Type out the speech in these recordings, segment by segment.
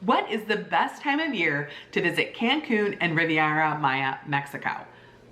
What is the best time of year to visit Cancun and Riviera Maya, Mexico?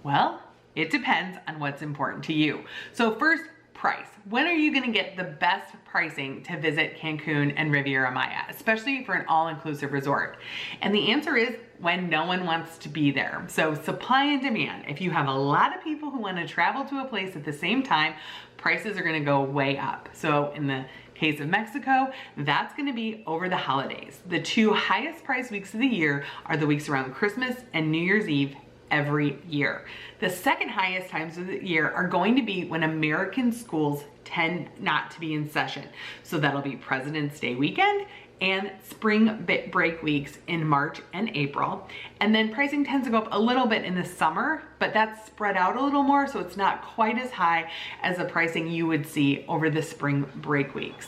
Well, it depends on what's important to you. So first, price. When are you gonna get the best pricing to visit Cancun and Riviera Maya, especially for an all-inclusive resort? And the answer is when no one wants to be there. So supply and demand. If you have a lot of people who wanna travel to a place at the same time, prices are gonna go way up. So in the case of Mexico, that's gonna be over the holidays. The two highest price weeks of the year are the weeks around Christmas and New Year's Eve every year. The second highest times of the year are going to be when American schools tend not to be in session. So that'll be President's Day weekend and spring break weeks in March and April. And then pricing tends to go up a little bit in the summer, but that's spread out a little more, so it's not quite as high as the pricing you would see over the spring break weeks.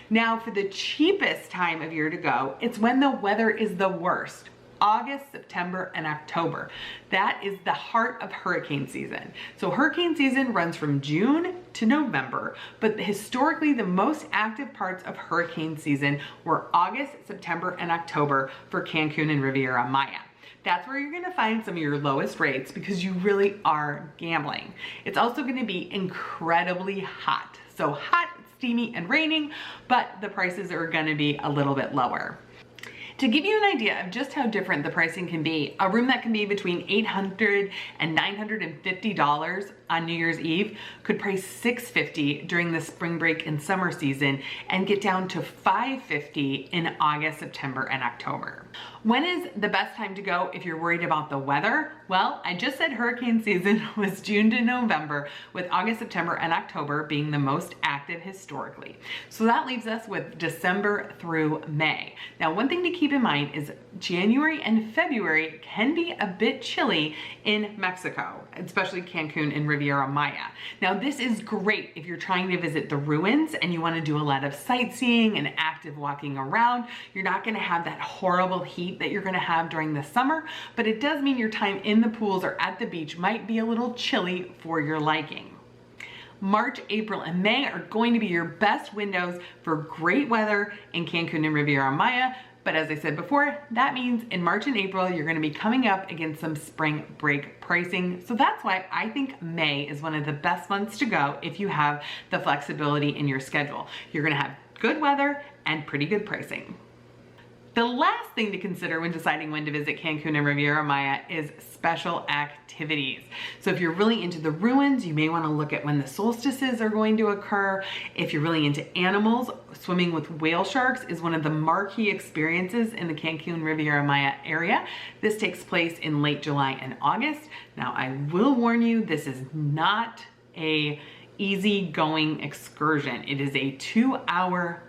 Now, for the cheapest time of year to go, it's when the weather is the worst. August, September, and October. That is the heart of hurricane season. So hurricane season runs from June to November, but historically the most active parts of hurricane season were August, September, and October for Cancun and Riviera Maya. That's where you're gonna find some of your lowest rates because you really are gambling. It's also gonna be incredibly hot. So hot, steamy, and raining, but the prices are gonna be a little bit lower. To give you an idea of just how different the pricing can be, a room that can be between $800 and $950 on New Year's Eve could price $650 during the spring break and summer season and get down to $550 in August, September, and October. When is the best time to go if you're worried about the weather? Well, I just said hurricane season was June to November, with August, September, and October being the most active historically. So that leaves us with December through May. Now, one thing to keep in mind is January and February can be a bit chilly in Mexico, especially Cancun and Riviera Maya. Now, this is great if you're trying to visit the ruins and you want to do a lot of sightseeing and active walking around. You're not going to have that horrible heat that you're going to have during the summer, but it does mean your time in the pools or at the beach might be a little chilly for your liking. March, April, and May are going to be your best windows for great weather in Cancun and Riviera Maya. But as I said before, that means in March and April, you're gonna be coming up against some spring break pricing. So that's why I think May is one of the best months to go if you have the flexibility in your schedule. You're gonna have good weather and pretty good pricing. The last thing to consider when deciding when to visit Cancun and Riviera Maya is special activities. So if you're really into the ruins, you may want to look at when the solstices are going to occur. If you're really into animals, swimming with whale sharks is one of the marquee experiences in the Cancun Riviera Maya area. This takes place in late July and August. Now, I will warn you, this is not a easy-going excursion. It is a 2-hour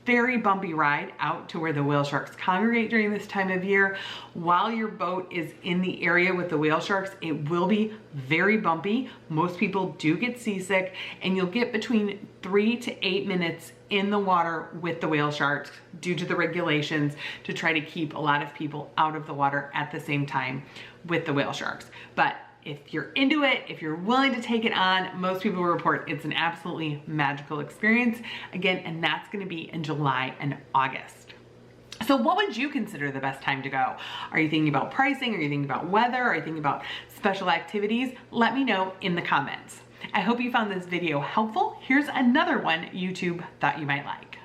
very bumpy ride out to where the whale sharks congregate during this time of year. While your boat is in the area with the whale sharks, it will be very bumpy. Most people do get seasick, and you'll get between 3 to 8 minutes in the water with the whale sharks due to the regulations to try to keep a lot of people out of the water at the same time with the whale sharks. But if you're into it, if you're willing to take it on, most people report it's an absolutely magical experience. Again, and that's gonna be in July and August. So what would you consider the best time to go? Are you thinking about pricing? Are you thinking about weather? Are you thinking about special activities? Let me know in the comments. I hope you found this video helpful. Here's another one YouTube thought you might like.